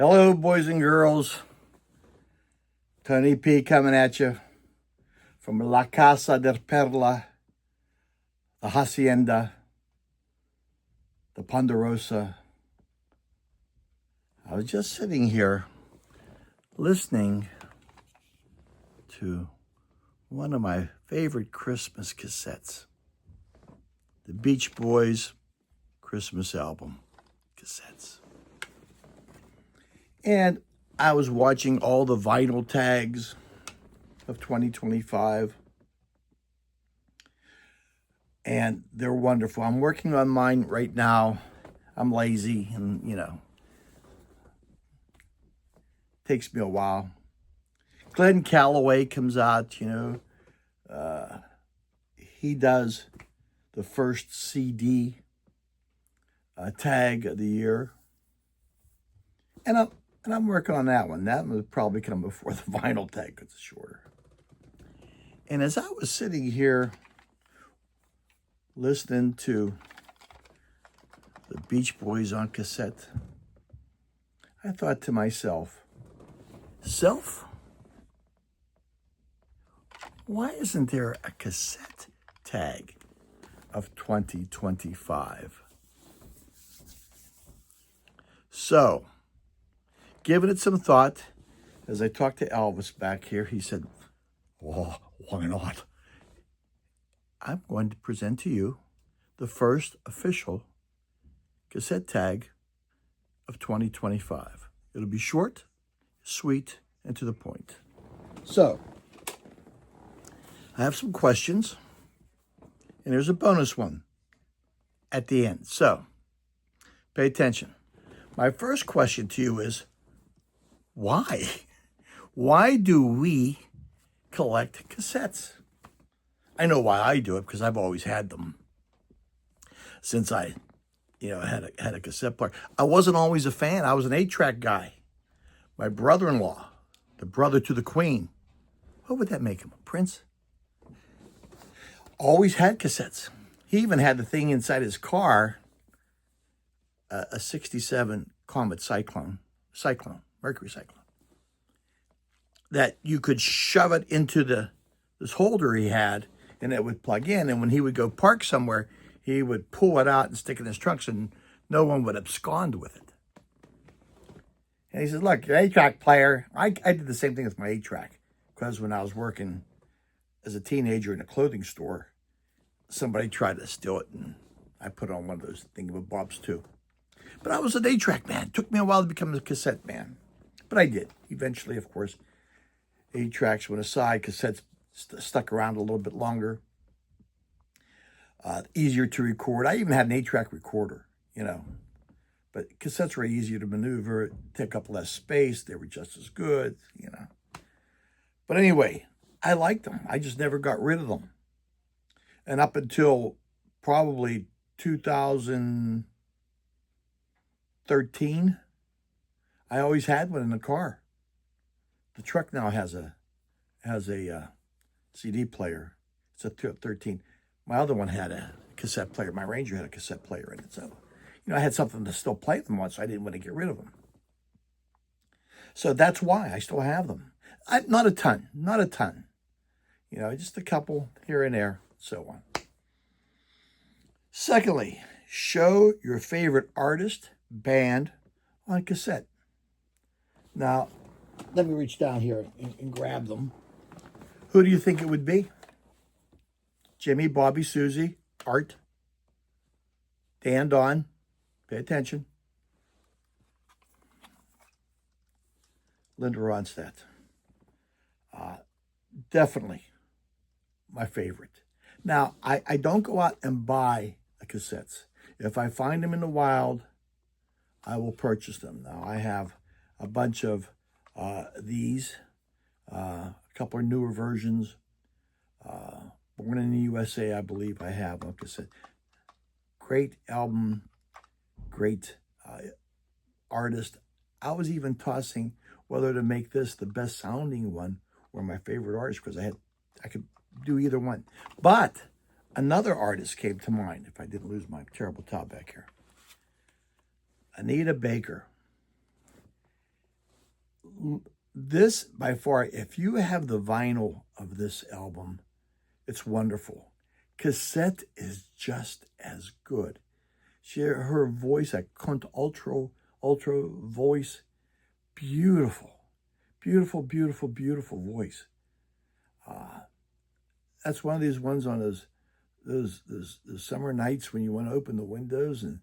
Hello, boys and girls. Tony P coming at you from La Casa de Perla, the Hacienda, the Ponderosa. I was just sitting here listening to one of my favorite Christmas cassettes, the Beach Boys Christmas album cassettes. And I was watching all the vinyl tags of 2025. And they're wonderful. I'm working on mine right now. I'm lazy and, takes me a while. Glenn Calloway comes out, he does the first CD tag of the year. And I'm working on that one. That will probably come before the vinyl tag because it's shorter. And as I was sitting here listening to the Beach Boys on cassette, I thought to myself, why isn't there a cassette tag of 2025? So, giving it some thought, as I talked to Elvis back here, he said, well, why not? I'm going to present to you the first official cassette tag of 2025. It'll be short, sweet, and to the point. So, I have some questions, and there's a bonus one at the end. So, pay attention. My first question to you is, why? Why do we collect cassettes? I know why I do it, because I've always had them. Since I, had a cassette player. I wasn't always a fan. I was an 8-track guy. My brother-in-law, the brother to the Queen, what would that make him? A prince? Always had cassettes. He even had the thing inside his car, a 67 Comet Mercury Cyclone, that you could shove it into this holder he had, and it would plug in. And when he would go park somewhere, he would pull it out and stick it in his trunk, so no one would abscond with it. And he said, look, your 8-track player, I did the same thing with my 8-track, because when I was working as a teenager in a clothing store, somebody tried to steal it, and I put on one of those thingamabobs too. But I was an 8-track man. It took me a while to become a cassette man. But I did. Eventually, of course, 8-tracks went aside. Cassettes stuck around a little bit longer. Easier to record. I even had an 8-track recorder, But cassettes were easier to maneuver, take up less space. They were just as good, But anyway, I liked them. I just never got rid of them. And up until probably 2013, I always had one in the car. The truck now has a CD player. It's a 13. My other one had a cassette player. My Ranger had a cassette player in it. So, I had something to still play them on, so I didn't want to get rid of them. So that's why I still have them. Not a ton. Just a couple here and there, so on. Secondly, show your favorite artist, band on cassette. Now, let me reach down here and grab them. Who do you think it would be? Jimmy, Bobby, Susie, Art, Dan, Don. Pay attention. Linda Ronstadt. Definitely my favorite. Now, I don't go out and buy the cassettes. If I find them in the wild, I will purchase them. Now, I have a bunch of these, a couple of newer versions. Born in the USA, I believe I have on cassette. Great album, great artist. I was even tossing whether to make this the best sounding one or my favorite artist, because I could do either one. But another artist came to mind, if I didn't lose my terrible top back here. Anita Baker. This, by far, if you have the vinyl of this album, it's wonderful. Cassette is just as good. Her voice, that ultra voice, beautiful, beautiful, beautiful, beautiful voice. That's one of these ones on those summer nights when you want to open the windows and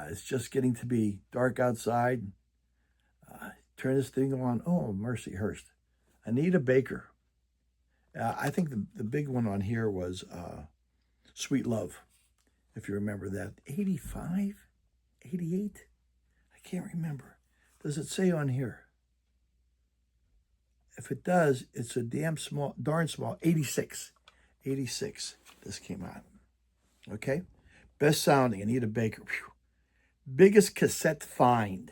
it's just getting to be dark outside. Turn this thing on. Oh, mercy, Hearst. Anita Baker. I think the big one on here was Sweet Love, if you remember that. 85? 88? I can't remember. Does it say on here? If it does, it's a darn small. 86. 86. This came out. Okay? Best sounding, Anita Baker. Whew. Biggest cassette find.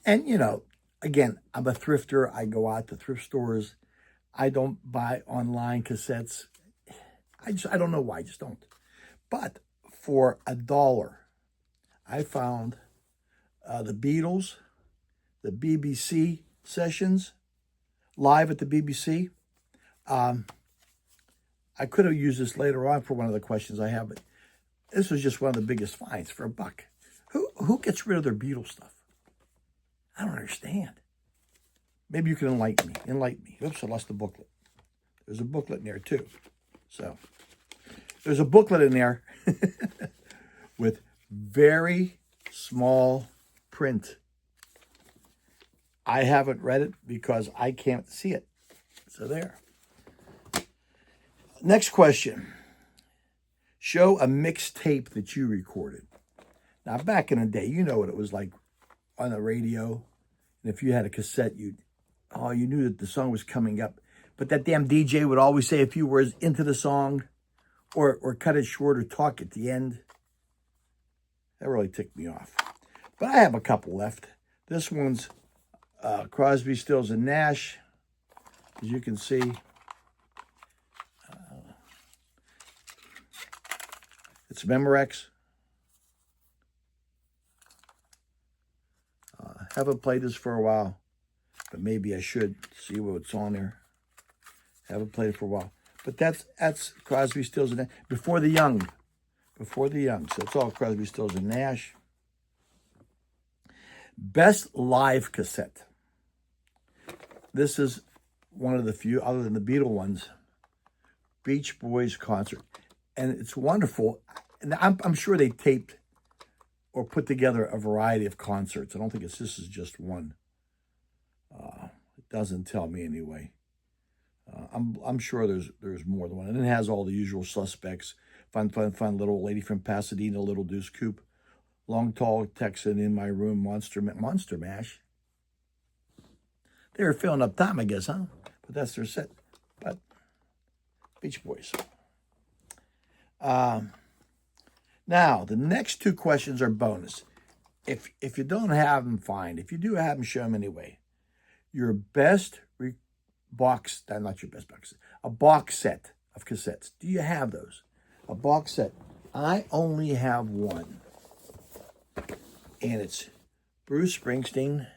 And, you know, again, I'm a thrifter. I go out to thrift stores. I don't buy online cassettes. I don't know why. I just don't. But for $1, I found the Beatles, the BBC sessions, live at the BBC. I could have used this later on for one of the questions I have, but this was just one of the biggest finds for $1. Who gets rid of their Beatles stuff? I don't understand. Maybe you can enlighten me. Oops, I lost the booklet. There's a booklet in there too. So there's a booklet in there with very small print. I haven't read it because I can't see it. So there. Next question. Show a mixtape that you recorded. Now, back in the day, you know what it was like on the radio. And if you had a cassette, you knew that the song was coming up. But that damn DJ would always say a few words into the song or cut it short or talk at the end. That really ticked me off. But I have a couple left. This one's Crosby, Stills, and Nash. As you can see, it's Memorex. Haven't played this for a while, but maybe I should see what's on there. Haven't played it for a while. But that's Crosby, Stills, and Nash. Before the Young. So it's all Crosby, Stills, and Nash. Best live cassette. This is one of the few, other than the Beatle ones, Beach Boys concert. And it's wonderful. And I'm sure they taped or put together a variety of concerts. I don't think this is just one. It doesn't tell me anyway. I'm sure there's more than one. And it has all the usual suspects. Fun little lady from Pasadena, Little Deuce Coupe. Long, Tall Texan, In My Room, Monster Mash. They were filling up time, I guess, huh? But that's their set. But Beach Boys. Now, the next two questions are bonus. If you don't have them, fine. If you do have them, show them anyway. Your best box, not your best box, a box set of cassettes. Do you have those? A box set. I only have one. And it's Bruce Springsteen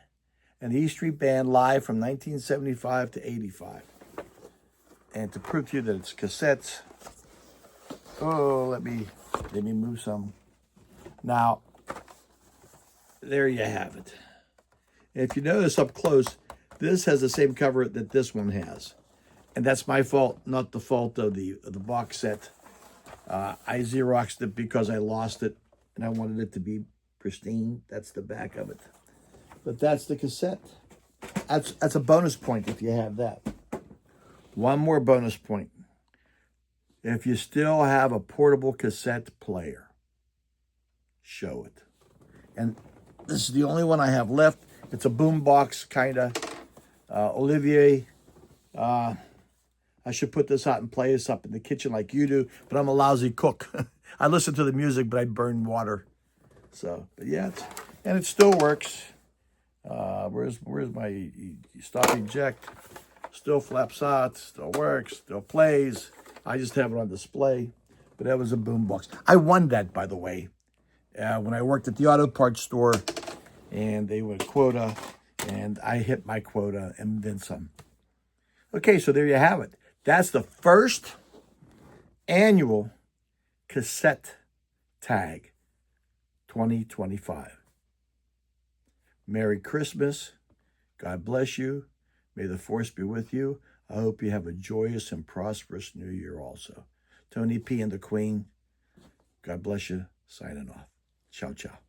and the E Street Band live from 1975 to 85. And to prove to you that it's cassettes, let me move some. Now, there you have it. If you notice up close, this has the same cover that this one has. And that's my fault, not the fault of the box set. I Xeroxed it because I lost it, and I wanted it to be pristine. That's the back of it. But that's the cassette. That's a bonus point if you have that. One more bonus point. If you still have a portable cassette player, show it. And this is the only one I have left. It's a boombox, kind of. Olivier, I should put this out and play this up in the kitchen like you do, but I'm a lousy cook. I listen to the music, but I burn water. So, but yeah, it still works. Where's my stop eject? Still flaps out, still works, still plays. I just have it on display. But that was a boombox. I won that, by the way, when I worked at the auto parts store, and they went quota, And I hit my quota and then some. Okay, so there you have it. That's the first annual cassette tag 2025. Merry Christmas. God bless you. May the force be with you. I hope you have a joyous and prosperous new year also. Tony P and the Queen, God bless you. Signing off. Ciao, ciao.